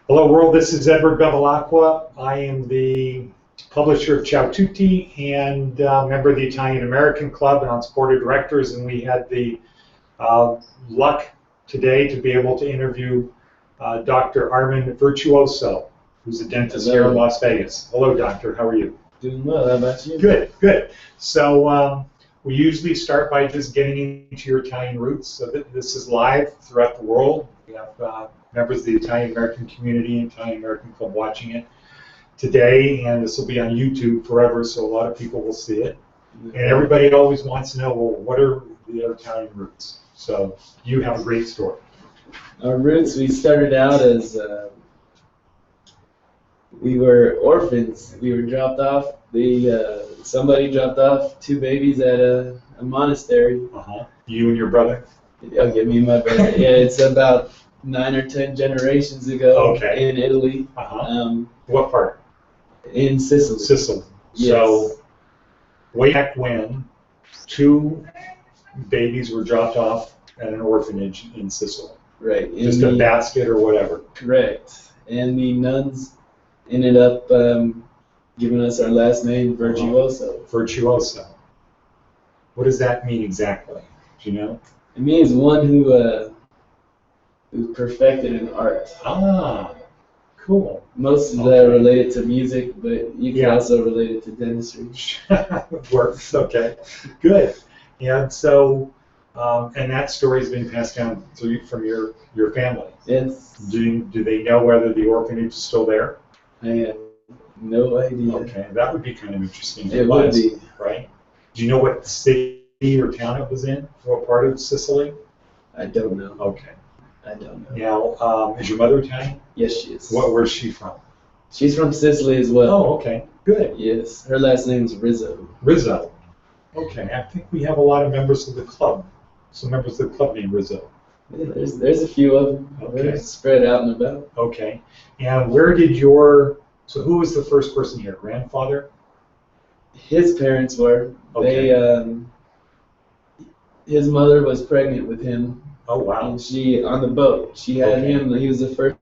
Hello world, this is Edward Bevilacqua. I am the publisher of Ciao Tutti and member of the Italian American Club and on its board of directors, and we had the luck today to be able to interview Dr. Armand Virtuoso, who's a dentist here in Las Vegas. Hello doctor, how are you? Doing well, how about you? Good, good. So we usually start by just getting into your Italian roots. So this is live throughout the world. We have members of the Italian American community and Italian American Club watching it today, and this will be on YouTube forever, so a lot of people will see it. And everybody always wants to know, well, what are the Italian roots? So you have a great story. Our roots, we started out as we were orphans. We were dropped off. Somebody dropped off two babies at a monastery. You and your brother? Okay, me and my brother. Yeah, it's about 9 or 10 generations ago. Okay. In Italy. What part? In Sicily. Sicily. Yes. So way back when, two babies were dropped off at an orphanage in Sicily. Right. Just a basket or whatever. Correct. And the nuns ended up giving us our last name, Virtuoso. Virtuoso. What does that mean exactly? Do you know? It means one who perfected an art. Ah, cool. Most of that related to music, but you can also relate it to dentistry. Works, okay. Good. And so, and that story has been passed down from your family. Yes. Do they know whether the orphanage is still there? I have no idea. Okay, that would be kind of interesting. It would be. Right? Do you know what city or town it was in? What part of Sicily? I don't know. Okay. I don't know. Now, is your mother Italian? Yes, she is. Where's she from? She's from Sicily as well. Oh, okay. Good. Yes. Her last name is Rizzo. Rizzo. Okay. I think we have a lot of members of the club. Some members of the club named Rizzo. Yeah, there's a few of them. Okay. They're spread out and about. Okay. And so who was the first person here? Grandfather? His parents were. Okay. His mother was pregnant with him. Oh, wow. And she, on the boat, she had him. He was the first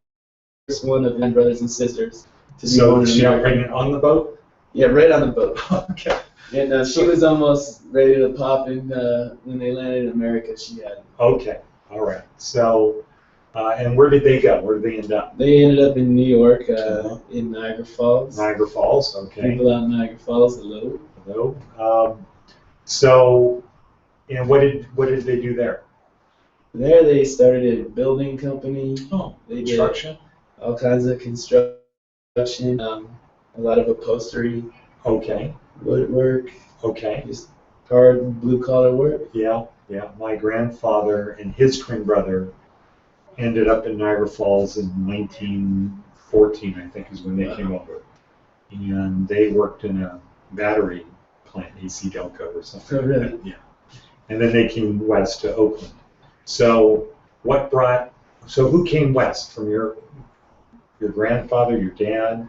one of his brothers and sisters to be born in she got America. pregnant on the boat? Yeah, right on the boat. Okay. And she was almost ready to pop in when they landed in America. She had him. Okay. All right. So, and where did they go? Where did they end up? They ended up in New York, in Niagara Falls. Niagara Falls. Okay. People out in Niagara Falls, hello. Hello. So, and what did they do there? There they started a building company. Oh, they construction? Did all kinds of construction, a lot of upholstery. Okay. Woodwork. Okay. Just hard blue-collar work. Yeah. My grandfather and his twin brother ended up in Niagara Falls in 1914, I think, is when they came over. And they worked in a battery plant, AC Delco or something. Oh, really? Like that. Yeah. And then they came west to Oakland. So who came west from your grandfather, your dad?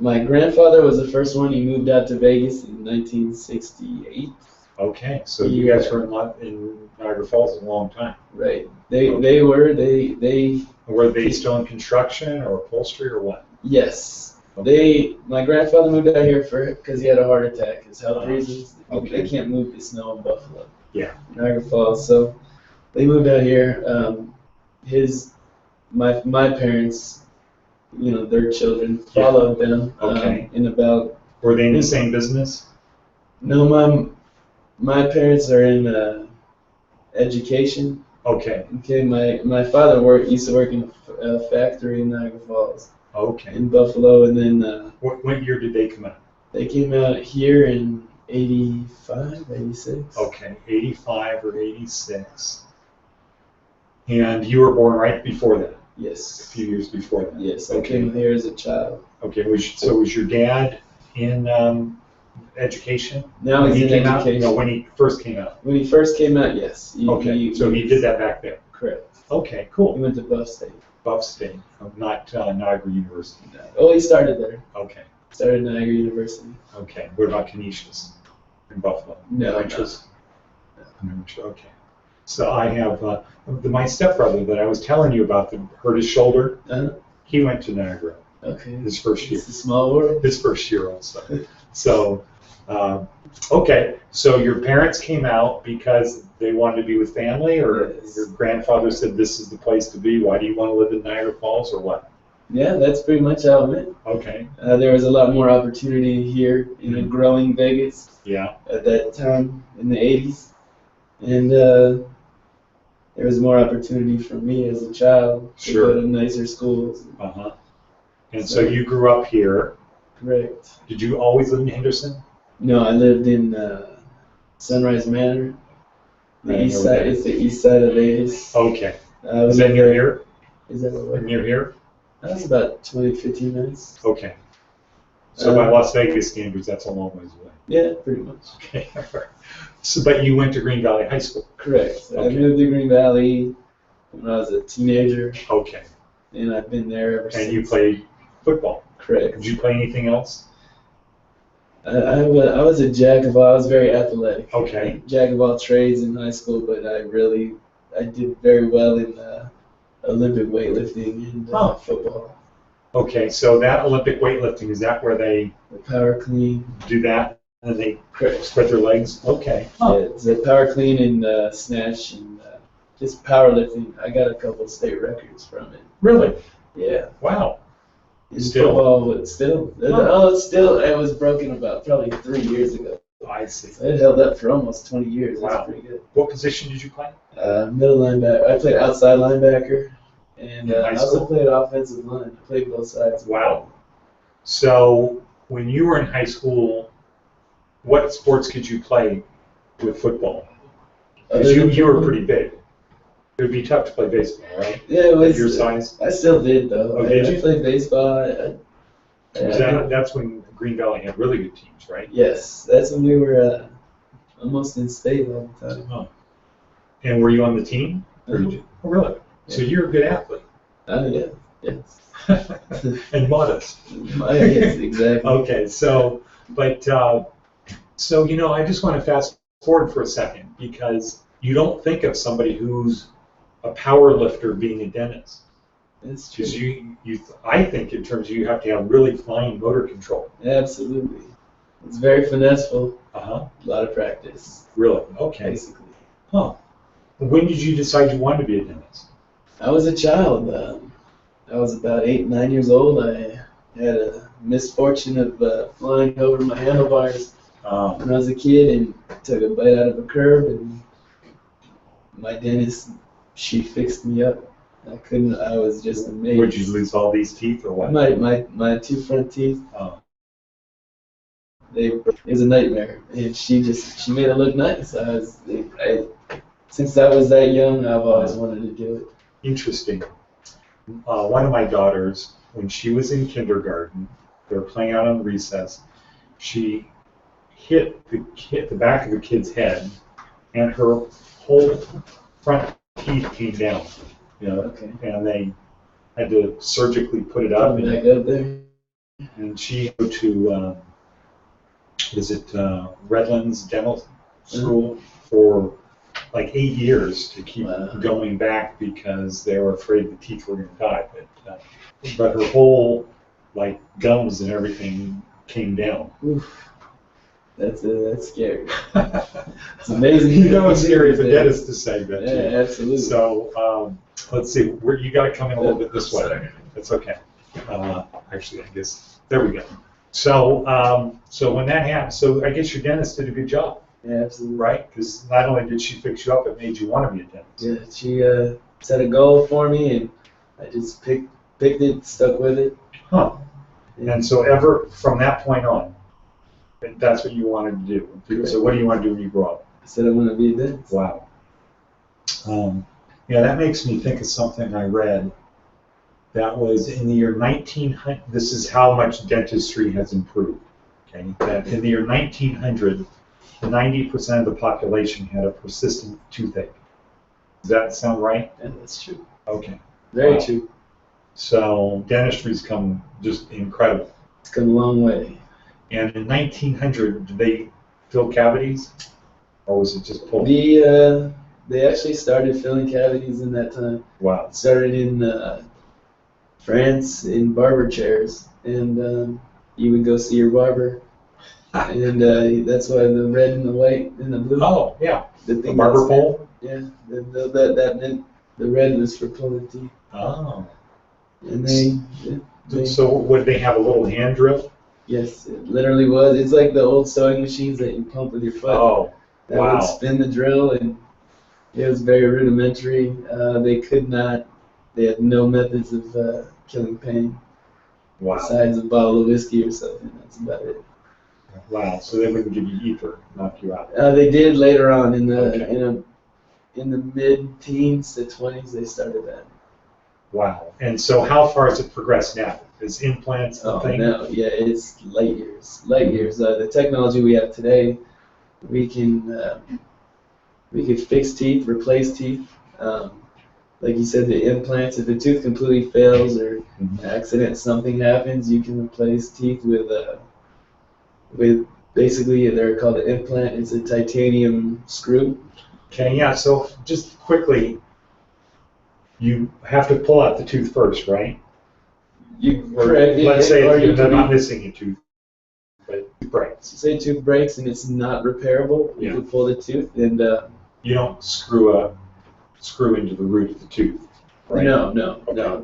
My grandfather was the first one. He moved out to Vegas in 1968. Okay, so you guys were in Niagara Falls a long time. Right. They were they still in construction or upholstery or what? Yes. Okay. My grandfather moved out here because he had a heart attack. His health reasons. Okay. They can't move the snow in Buffalo. Yeah. Niagara Falls. So they moved out here. My parents, their children followed them. Okay. Were they in the same business? No, my parents are in education. Okay. Okay. My father used to work in a factory in Niagara Falls. Okay. In Buffalo, and then. What year did they come out? They came out here in 85, 86. Okay, 85 or 86. And you were born right before that? Yes. A few years before that? Yes, I came here as a child. Okay, was your dad in education? Now he's in education. No, when he first came out? When he first came out, yes. So he did that back there? Correct. Okay, cool. He went to Buff State. Buff State, not Niagara University. Oh, he started there. Okay. Started at Niagara University. Okay. What about Canisius in Buffalo? No. Dentures? No. Okay. So I have my stepbrother that I was telling you about that hurt his shoulder. He went to Niagara. Okay. His first year. It's a small world. His first year also. So, okay. So your parents came out because they wanted to be with family, or Yes. your grandfather said this is the place to be? Why do you want to live in Niagara Falls, or what? Yeah, that's pretty much how it went. Okay. There was a lot more opportunity here in a growing Vegas Yeah. at that time in the 80s. And there was more opportunity for me as a child to Sure. go to nicer schools. Uh-huh. And so you grew up here. Correct. Did you always live in Henderson? No, I lived in Sunrise Manor. The east side. It's the east side of Vegas. Okay. Is that near here? Is that what? Near here? That was about 20, 15 minutes. Okay. So by Las Vegas standards, that's a long ways away. Yeah, pretty much. Okay. So, but you went to Green Valley High School? Correct. Okay. I moved to Green Valley when I was a teenager. Okay. And I've been there ever since. And you played football? Correct. Did you play anything else? I was a jack of all. I was very athletic. Okay. Jack of all trades in high school, but I did very well in Olympic weightlifting and football. Okay, so that Olympic weightlifting, is that where they The power clean. do that and they Correct. spread their legs? Okay. Yeah, it's a power clean and snatch and just powerlifting. I got a couple of state records from it. Really? Yeah. Wow. In Still? football, but still. It was broken about probably 3 years ago. I see. So it held up for almost 20 years. Wow. That's pretty good. What position did you play? Middle linebacker. I played outside linebacker, and In high I also school? played offensive line. I played both sides. Wow. So when you were in high school, what sports could you play with football? Because you were pretty big. It would be tough to play baseball, right? Yeah, it was. At your size? I still did though. Oh, did you? I played baseball. That's when Green Valley had really good teams, right? Yes, that's when we were almost in state all the time. Oh. And were you on the team? Or did you? Oh, really? So you're a good athlete. Yeah. Yes. And modest. Yes, exactly. Okay, so I just want to fast forward for a second because you don't think of somebody who's a power lifter being a dentist. It's true. Because I think in terms of you have to have really fine motor control. Absolutely. It's very finesseful. Uh-huh. A lot of practice. Really? Okay. Basically. Huh. When did you decide you wanted to be a dentist? I was a child. I was about 8, 9 years old. I had a misfortune of flying over my handlebars when I was a kid and took a bite out of a curb, and my dentist, she fixed me up. I was just amazed. Would you lose all these teeth or what? My 2 front teeth, it was a nightmare, and she made it look nice. Since I was that young, I've always wanted to do it. Interesting. One of my daughters, when she was in kindergarten, they were playing out on recess, she hit the back of the kid's head, and her whole front teeth came down. Okay. And they had to surgically put it up. Back up there. And she went to Redlands Dental School for like 8 years to keep going back because they were afraid the teeth were going to die. But her whole gums and everything came down. Oof. That's scary. It's amazing. It's scary for dentists to say that. Yeah, absolutely. So let's see. You got to come in a little bit this way. That's okay. Actually, I guess there we go. So when that happened, so I guess your dentist did a good job. Yeah, absolutely. Right? Because not only did she fix you up, it made you want to be a dentist. Yeah, she set a goal for me, and I just picked it, stuck with it. Huh. And so ever from that point on, that's what you wanted to do. Correct. So what do you want to do when you grow up? I said I want to be a dentist. Wow. That makes me think of something I read. That was in the year 1900. This is how much dentistry has improved. Okay, that in the year 1900, 90% of the population had a persistent toothache. Does that sound right? Yeah, that's true. Okay. Very true. So dentistry's come just incredible. It's come a long way. And in 1900, did they fill cavities, or was it just pulled? They actually started filling cavities in that time. Wow. It started in France in barber chairs, and you would go see your barber, and that's why the red and the white and the blue. Oh, yeah. The The thing barber that's- pole? Yeah, that meant the red was for pulling teeth, Oh. and they So would they have a little hand drill? yes, it literally was. It's like the old sewing machines that you pump with your foot. Oh, That wow. would spin the drill, and it was very rudimentary. They had no methods of killing pain Wow. besides a bottle of whiskey or something. That's about it. Wow. So they wouldn't give you ether, knock you out. They did later on in the Okay. in the mid-teens to 20s. They started that. Wow. And so how far has it progressed now? Is implants the Oh thing? no, yeah, it's light years, light years. The technology we have today, we can fix teeth, replace teeth. Like you said, the implants. If a tooth completely fails or accident, something happens, you can replace teeth with basically they're called an implant. It's a titanium screw. Okay, yeah. So just quickly, you have to pull out the tooth first, right? Or Correct. let's say or you they're can not missing a tooth, but it breaks. say tooth breaks and it's not repairable. You Yeah. can pull the tooth and You don't screw into the root of the tooth, right? no.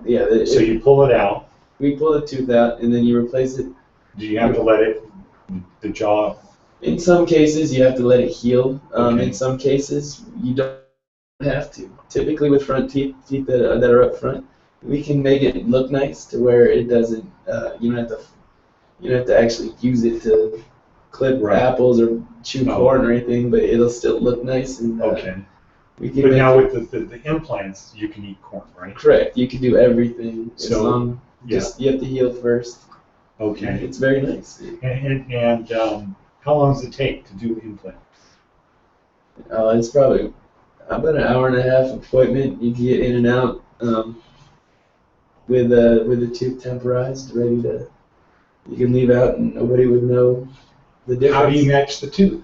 Yeah, So you pull it out. we pull the tooth out and then you replace it. Do you have to let the jaw? In some cases, you have to let it heal. Okay. In some cases, you don't have to. Typically, with front teeth that are up front, we can make it look nice to where it doesn't. You don't have to actually use it to clip Right. apples or chew corn or anything, but it'll still look nice. And Okay. we can But make now it, with the implants, you can eat corn, right? correct. You can do everything as So, long. yeah. Just you have to heal first. Okay. It's very nice. And how long does it take to do implants? It's probably about an hour and a half appointment. You can get in and out with the tooth temporized, ready to. You can leave out and nobody would know the difference. How do you match the tooth?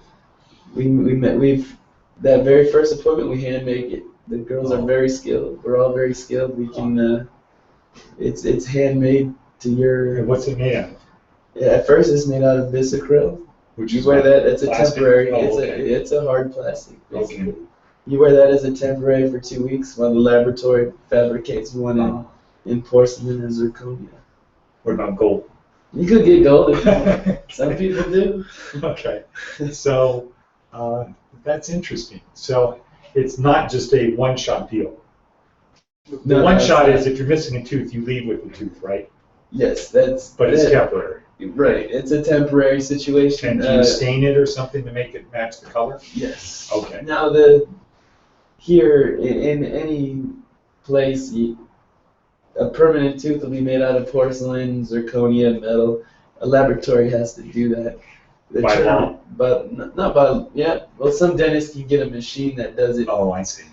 We've that very first appointment we hand make it. The girls are Oh. very skilled. We're all very skilled. We can. It's handmade to your. And what's it made out of? Yeah, at first it's made out of bisacryl. Which You is wear what? that. It's a Plastic? temporary. Oh, okay. It's a hard plastic. Basically. Okay. You wear that as a temporary for 2 weeks while the laboratory fabricates one in porcelain or zirconia. What about gold? You could get gold. Some people do. Okay. So that's interesting. So it's not just a one-shot deal. The No, one that's shot not. is if you're missing a tooth, you leave with the tooth, right? Yes, But it's that- temporary. Right, it's a temporary situation. And do you stain it or something to make it match the color? Yes. Okay. Now here in any place, a permanent tooth will be made out of porcelain, zirconia, metal. A laboratory has to do that. By law? But not by Well, some dentists can get a machine that does it. Oh, I see.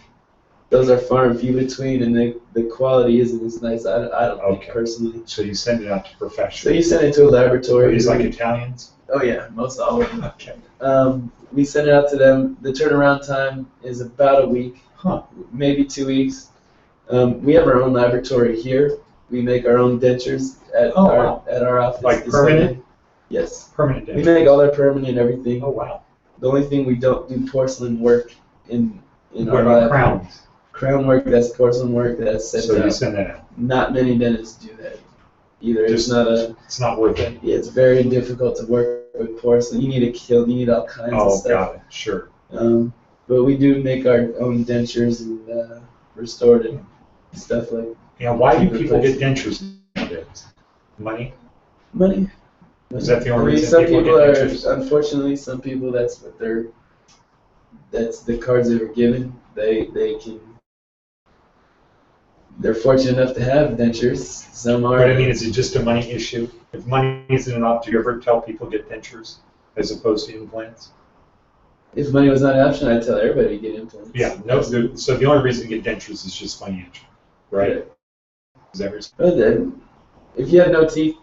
Those are far and few between, and the quality isn't as nice. I don't think Okay. personally. So you send it out to So professionals. you send it to a laboratory. Are these like Italians? Oh yeah, most all of them. Okay. We send it out to them. The turnaround time is about a week, Huh. maybe 2 weeks. We have our own laboratory here. We make our own dentures at Oh, wow. our office. Like This permanent? way. Yes. Permanent We denture. make all our permanent everything. Oh, wow. The only thing we don't do porcelain work in What our about lab. crowns? Crown work, that's porcelain work, that's sent So you out. send that out. Not many dentists do that either. Just- It's not worth it. It's very difficult to work with porcelain. You need a kiln, you need all kinds of Oh, stuff. got it. Sure. But we do make our own dentures and restorative stuff like And why do people get dentures nowadays? Money? money. Is that the only reason Some people people get are, dentures? unfortunately, some people that's the cards they were given. They're fortunate enough to have dentures. Some are. But I mean, is it just a money issue? If money isn't enough, do you ever tell people get dentures as opposed to implants? If money was not an option, I'd tell everybody to get implants. Yeah. No. So the only reason to get dentures is just financial, right? Is that what But then, if you have no teeth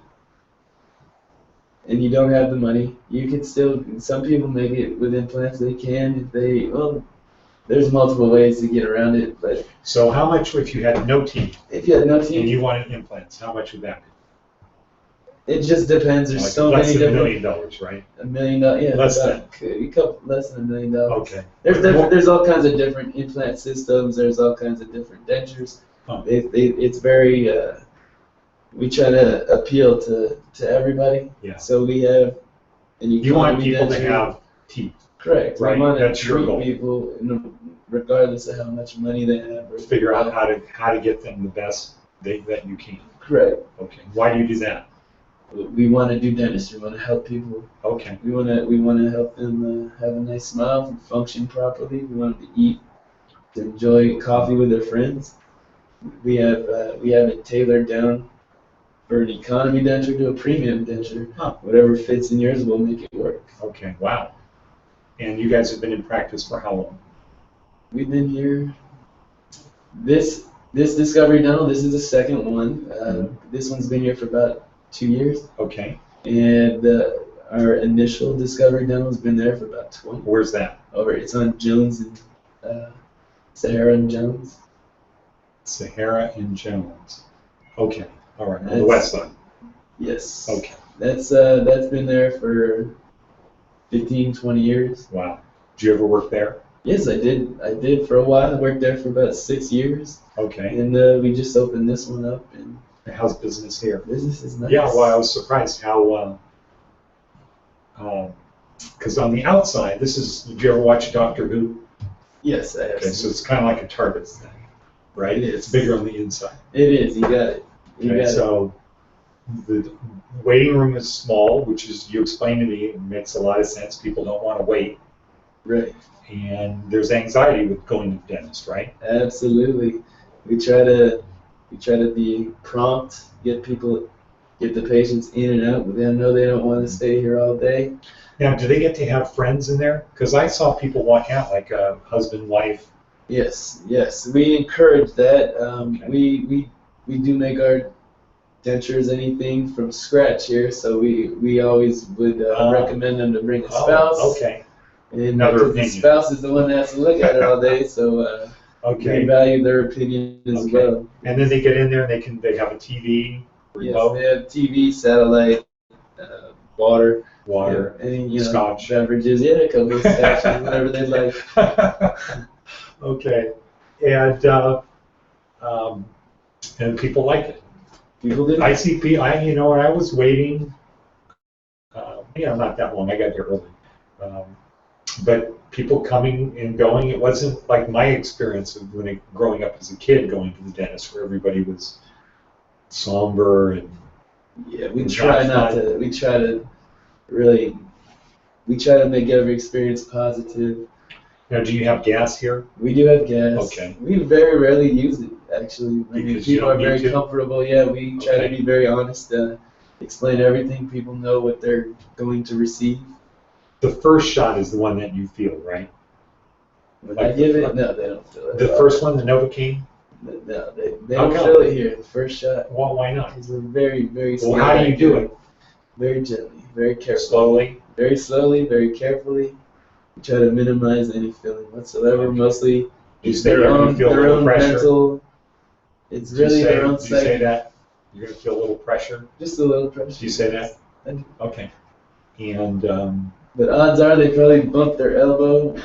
and you don't have the money, you can still. Some people make it with implants. They can if they. Well, there's multiple ways to get around it, but So how much, if you had no teeth if you had no and teeth, you wanted implants, how much would that be? it just depends. There's Like so less many than different. $1 million, right? $1 million, yeah. Less Less than $1 million. Okay. There's all kinds of different implant systems. There's all kinds of different dentures. Huh. It's very. We try to appeal to everybody. Yeah. So we have an You want economy people to denture. have teeth. Correct. Right, We want to that's your treat goal. people regardless of how much money they have. Or Figure out how to get them the best that you can. Correct. Okay. Why do you do that? We want to do dentistry. We want to help people. Okay. We want to help them have a nice smile, function properly. We want them to eat, to enjoy coffee with their friends. We have it tailored down for an economy denture to a premium denture. Huh. Whatever fits in yours, we'll make it work. Okay. Wow. And you guys have been in practice for how long? We've been here. This Discovery Dental, this is the second one. This one's been here for about 2 years. Okay. And our initial Discovery Dental has been there for about 20. Where's that? It's on Jones and Sahara and Jones. Sahara and Jones. Okay. All right. On the west side. Yes. Okay. That's been there for 15, 20 years. Wow. Did you ever work there? Yes, I did. I did for a while. I worked there for about 6 years. Okay. And we just opened this one up. And how's business here? business is nice. Yeah, well, I was surprised how, because on the outside, did you ever watch Doctor Who? Yes, I have. Okay, so it's kind of like a TARDIS thing, right? It is. It's bigger on the inside. It is. You got it. Okay, so the waiting room is small, which is, you explained to me, it makes a lot of sense. People don't want to wait. Right. And there's anxiety with going to the dentist, right? Absolutely. We try to be prompt, get the patients in and out, but they know they don't want to stay here all day. Now, do they get to have friends in there? Because I saw people walk out, like a husband, wife. Yes, we encourage that. Okay. We do make our dentures anything from scratch here, so we always would recommend them to bring a spouse. Okay. And Another the opinion. spouse is the one that has to look at it all day, so Okay. we value their opinion as Okay. well. And then they get in there and they have a TV, Yes, remote, they have TV, satellite, water, water, any scotch. beverages. Yeah, a couple of scotches, whatever they like. Okay. And people like it. People do. I see people, when I was waiting, not that long, I got here early. But people coming and going, it wasn't like my experience of growing up as a kid going to the dentist where everybody was somber and Yeah, we try to make every experience positive. Now, do you have gas here? We do have gas. Okay. We very rarely use it, actually. Because you people don't are very need to? comfortable. Yeah, we try Okay. to be very honest, explain everything. People know what they're going to receive. The first shot is the one that you feel, right? When Like I give the it, no, they don't feel it. The first one, the Novocaine? No, they How don't come? feel it here. The first shot. Well, why not? Because we're very, very Well, how do you do it? Very gently, very carefully. Slowly? Very slowly, very carefully. We try to minimize any feeling whatsoever. Okay. Mostly, You it's say their you're gonna own, feel a their little own pressure? mental. It's really their own Do you say psyche. that? You're going to feel a little pressure? Just a little pressure. Do you say that? I do. Okay. And But odds are they probably bumped their elbow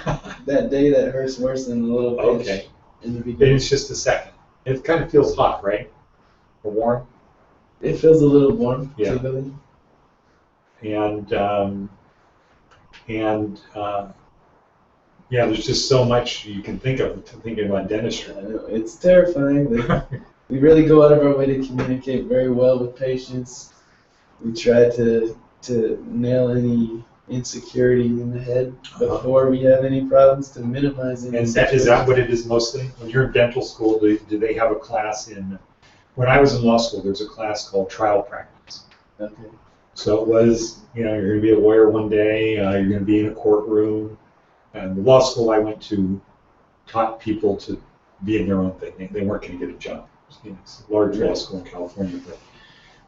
that day. That hurts worse than a little pinch okay. in the Then beginning. it's just a second. It kind of feels hot, right? Or warm? It feels a little warm, Yeah. tingly. Yeah, there's just so much you can think of thinking about dentistry. I know, it's terrifying. But we really go out of our way to communicate very well with patients. We try to nail any insecurity in the head before we have any problems to minimize any. And is that what it is mostly? When you're in dental school, do they have a class in? When I was in law school, there's a class called trial practice. Okay. So it was, you're going to be a lawyer one day, you're going to be in a courtroom. And the law school I went to taught people to be in their own thing. They weren't going to get a job. It's a large law school in California, but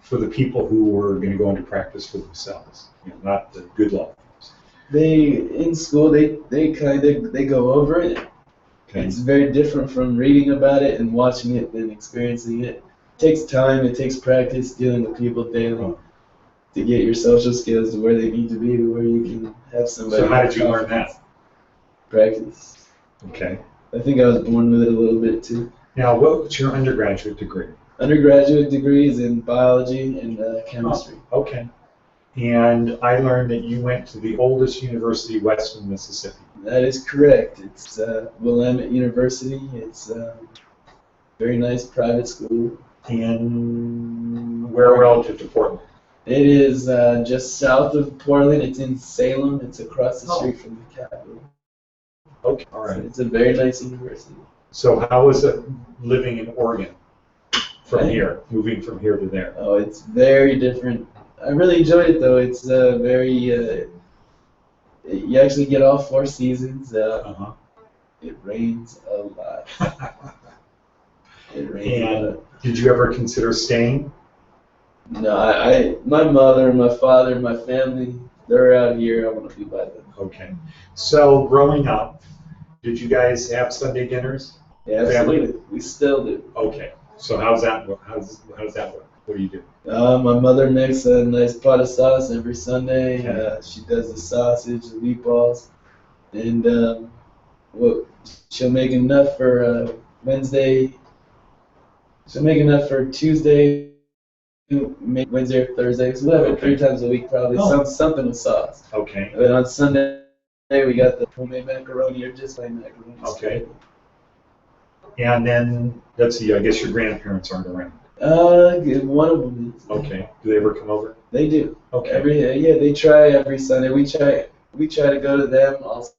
for the people who were going to go into practice for themselves, not the good law firms. In school they go over it, Okay. It's very different from reading about it and watching it than experiencing it. It takes time, it takes practice dealing with people daily to get your social skills to where they need to be, to where you can have somebody. So how did you learn that? Practice. Okay. I think I was born with it a little bit too. Now, what's your undergraduate degree? Undergraduate degrees in biology and chemistry. Oh, okay. And I learned that you went to the oldest university west of Mississippi. That is correct. It's Willamette University. It's a very nice private school. And where relative to Portland? It is just south of Portland. It's in Salem. It's across the street from the capital. Okay, all right. So it's a very nice university. So how was it living in Oregon from here, moving from here to there? Oh, it's very different. I really enjoyed it though. It's very. You actually get all 4 seasons. It rains a lot. It rains a lot. Did you ever consider staying? No, my mother, my father, my family, they're out here. I want to be by them. Okay. So growing up, did you guys have Sunday dinners? Yeah, absolutely. We still do. Okay. So how's that work? How does that work? What do you do? My mother makes a nice pot of sauce every Sunday. Okay. She does the sausage, the meatballs, and she'll make enough for Wednesday. She'll make enough for Tuesday, Wednesday, or Thursday. So we'll have it 3 times a week, probably. Something with sauce. Okay. And then on Sunday, we got the homemade macaroni or just plain macaroni. Okay. And then, let's see, I guess your grandparents aren't around. One of them is. Okay. Do they ever come over? They do. Okay. They try every Sunday. We try to go to them also.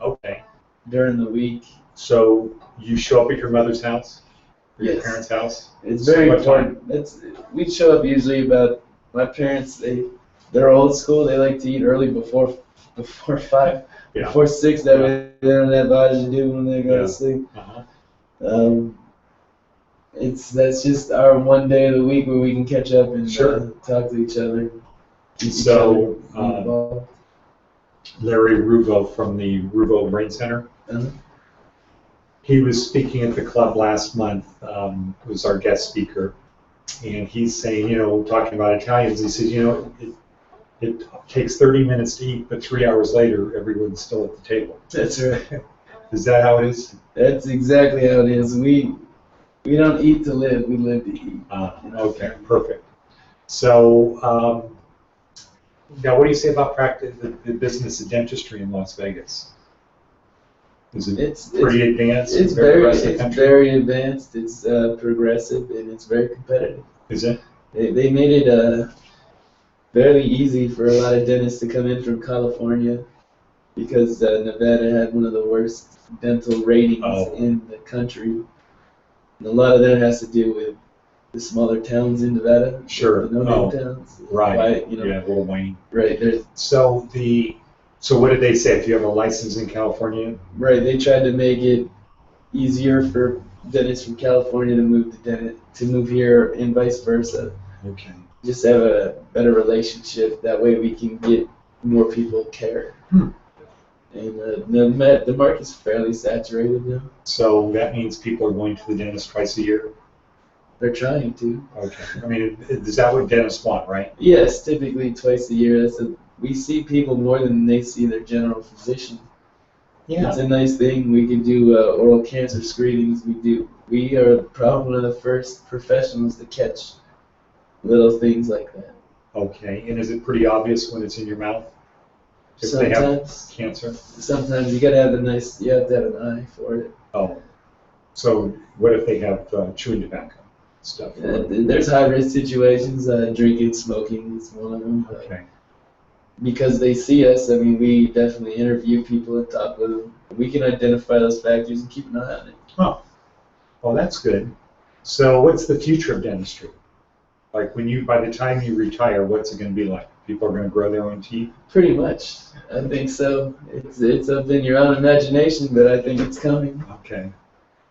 Okay. During the week. So you show up at your mother's house? Or your Yes. parents' house? It's very important. We show up usually about, my parents, they're old school. They like to eat early before 5, before 6. That way they don't have much to do when they go to sleep. That's just our one day of the week where we can catch up and talk to each other. Larry Ruvo from the Ruvo Brain Center, he was speaking at the club last month, was our guest speaker, and he's saying, talking about Italians, he says, it takes 30 minutes to eat, but 3 hours later, everyone's still at the table. That's right. Is that how it is? That's exactly how it is. We don't eat to live, we live to eat. Okay, perfect. So, now what do you say about practice, the business of dentistry in Las Vegas? Is it pretty advanced? It's very advanced, it's progressive, and it's very competitive. Is it? They made it fairly easy for a lot of dentists to come in from California because Nevada had one of the worst dental ratings in the country. And a lot of that has to do with the smaller towns in Nevada. Sure. The no-name towns. Right. Yeah, Little Wayne. Right. So what did they say? If you have a license in California? Right. They tried to make it easier for dentists from California to move here and vice versa. Okay. Just have a better relationship. That way we can get more people care. And the market's fairly saturated now. So that means people are going to the dentist twice a year? They're trying to. Okay. I mean, is that what dentists want, right? Yes, typically twice a year. We see people more than they see their general physician. Yeah. It's a nice thing. We can do oral cancer screenings. We are probably one of the first professionals to catch little things like that. Okay. And is it pretty obvious when it's in your mouth? If Sometimes, they have cancer? Sometimes you have to have an eye for it. Oh. So what if they have chewing tobacco stuff? There's high-risk situations. Drinking, smoking is one of them. Okay. Because they see us, I mean, we definitely interview people and talk with them. We can identify those factors and keep an eye on it. Oh. Well, that's good. So what's the future of dentistry? Like by the time you retire, what's it going to be like? People are going to grow their own teeth? Pretty much. I think so. It's up in your own imagination, but I think it's coming. Okay.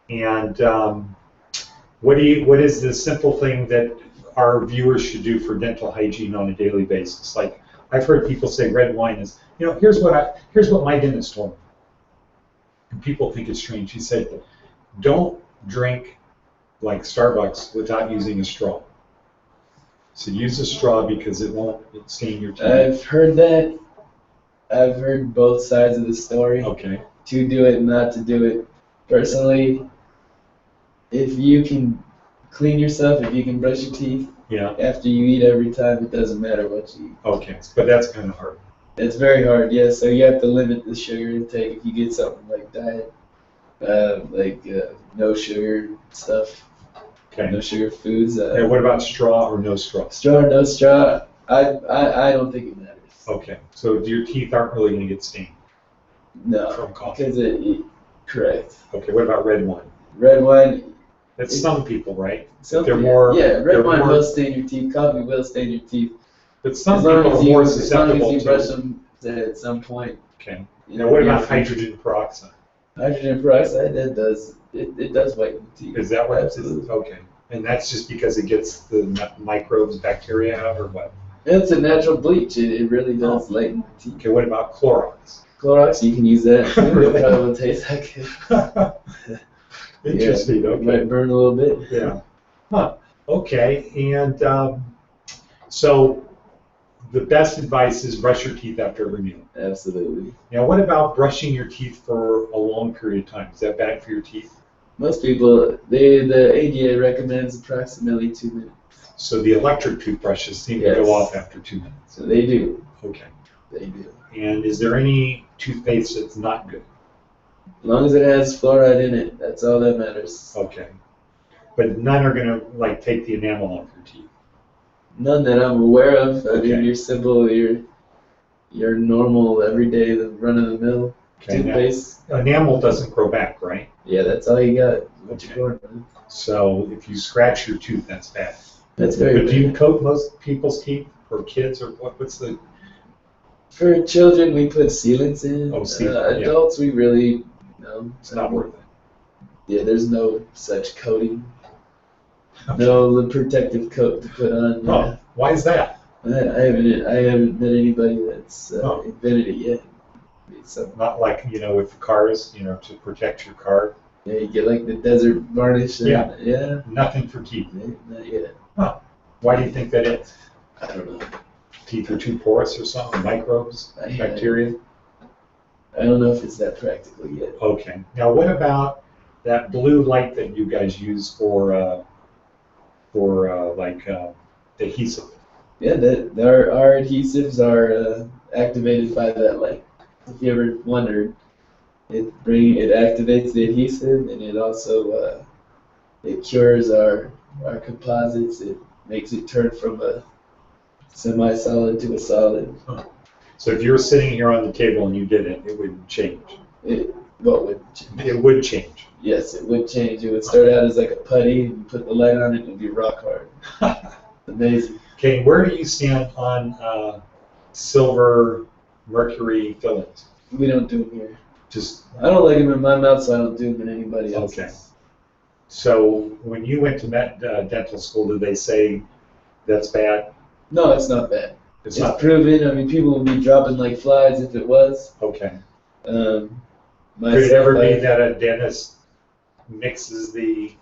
And what is the simple thing that our viewers should do for dental hygiene on a daily basis? Like I've heard people say red wine is, here's what my dentist told me. and people think it's strange. He said, don't drink like Starbucks without using a straw. So use a straw because it won't stain your teeth. I've heard that. I've heard both sides of the story. Okay. To do it and not to do it. Personally, if you can clean yourself, if you can brush your teeth after you eat every time, it doesn't matter what you eat. Okay, but that's kind of hard. It's very hard, yeah. So you have to limit the sugar intake if you get something like diet, no sugar stuff. Okay. No sugar foods. And what about straw or no straw? Straw or no straw? I don't think it matters. Okay, so your teeth aren't really going to get stained. No, from coffee. Because correct. Okay, what about red wine? Red wine. That's some people, right? Some they're people, more. Red wine will stain your teeth. Coffee will stain your teeth. But some people are more susceptible to. As long as you to brush them at some point. Okay. Now, what about hydrogen peroxide? Hydrogen peroxide, it does whiten the teeth. Is that what Absolutely. it is? Okay. And that's just because it gets the microbes, bacteria out, or what? It's a natural bleach. It really does lighten the teeth. Okay, what about Clorox? Clorox, you can use that too. It probably won't taste that good. Interesting, yeah, okay. It might burn a little bit. Yeah. Huh. Okay, and so the best advice is brush your teeth after every meal. Absolutely. Now, what about brushing your teeth for a long period of time? Is that bad for your teeth? Most people, the ADA recommends approximately 2 minutes. So the electric toothbrushes seem to go off after 2 minutes. So they do. Okay. They do. And is there any toothpaste that's not good? As long as it has fluoride in it, that's all that matters. Okay. But none are going to take the enamel off your teeth? None that I'm aware of. I Okay. mean, your simple, your normal, everyday, the run-of-the-mill toothpaste. Now, enamel doesn't grow back, right? Yeah, that's all you got. What Okay. you going with. So if you scratch your tooth, that's bad. That's very But bad. do you coat most people's teeth, or kids, or what's the... For children, we put sealants in. Oh, sealant, adults, we really, It's not worth it. Yeah, there's no such coating. No protective coat to put on. Oh, why is that? I haven't met anybody that's invented it yet. So, Not like, with the cars, to protect your car. yeah, you get like the desert varnish. And, Yeah. Yeah. Nothing for teeth. Not yet. Why do you think that is? I don't know. Teeth are too porous or something? Microbes? Bacteria? I don't know if it's that practical yet. Okay. Now, what about that blue light that you guys use for adhesive? Yeah, our adhesives are activated by that light. If you ever wondered, it activates the adhesive, and it also it cures our composites. It makes it turn from a semi-solid to a solid. So if you were sitting here on the table and you did it, it would change. What would change? It would change. Yes, it would change. It would start out as like a putty, and you put the light on it, and it would be rock hard. Amazing. Okay, where do you stand on silver mercury fillings? We don't do them here. Just I don't like them in my mouth, so I don't do them in anybody else's. Okay. So when you went to dental school, did they say that's bad? No, it's not bad. It's It's not proven. I mean, people would be dropping like flies if it was. okay. Could Could it ever be that a dentist mixes the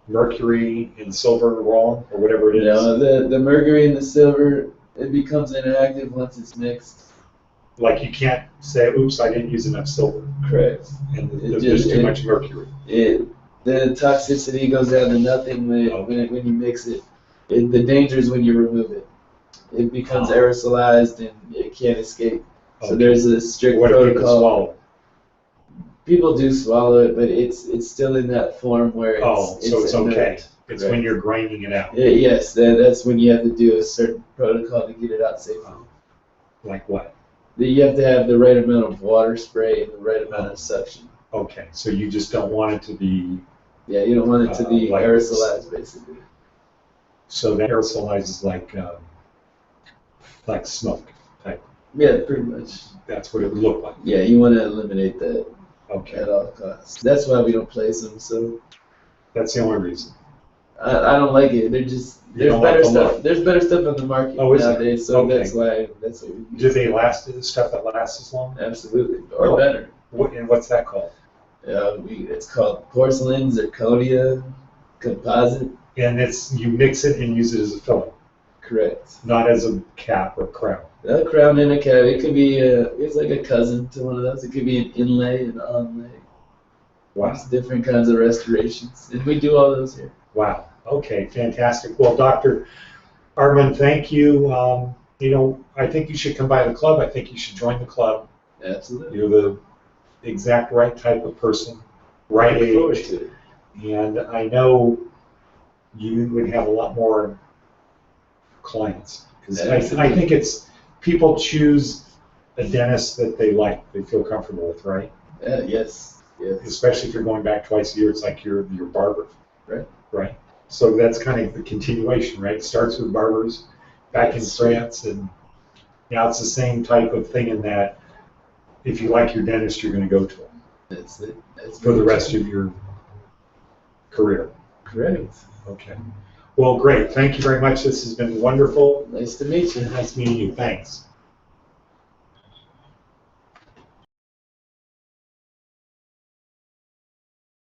mercury and silver wrong, or whatever it is? The mercury and the silver, it becomes inactive once it's mixed. Like you can't say, "Oops, I didn't use enough silver," Correct. and there's too much mercury. The toxicity goes down to nothing when you mix it. The danger is when you remove it. It becomes aerosolized and it can't escape. So there's a strict What if people protocol. swallow? People do swallow it, but it's still in that form where it's okay. inert. It's Right. when you're grinding it out. Yes, that's when you have to do a certain protocol to get it out safely. Like what? You have to have the right amount of water spray and the right amount of suction. Okay, so you just don't want it to be. Yeah, you don't want it to be like aerosolized, basically. So that aerosolizes like smoke type. Yeah, pretty much. That's what it would look like. Yeah, you want to eliminate that Okay, at all costs. That's why we don't place them. So that's the only reason. I don't like it. They're just You don't like better the stuff. look. There's better stuff on the market Oh, is there? nowadays. So Okay. that's what we Do they last? Is stuff that lasts as long? absolutely or Really? better. And what's that called? It's called porcelain zirconia composite. And you mix it and use it as a filling, Correct. not as a cap or crown. A crown and a cap. It could be it's like a cousin to one of those. It could be an inlay and onlay. Wow. There's different kinds of restorations, and we do all those here. Wow. Okay, fantastic. Well, Dr. Armand, thank you. I think you should come by the club. I think you should join the club. Absolutely. You're the exact right type of person, right Look forward age. to it. And I know you would have a lot more clients. Because I think it's people choose a dentist that they like, they feel comfortable with, right? Yes. Especially if you're going back twice a year, it's like your barber. Right. Right. So that's kind of the continuation, right? It starts with barbers back in France, and now it's the same type of thing in that if you like your dentist, you're going to go to him. That's it. That's For the rest of your career. Correct. Okay. Well, great. Thank you very much. This has been wonderful. Nice to meet you. Nice meeting you. Thanks.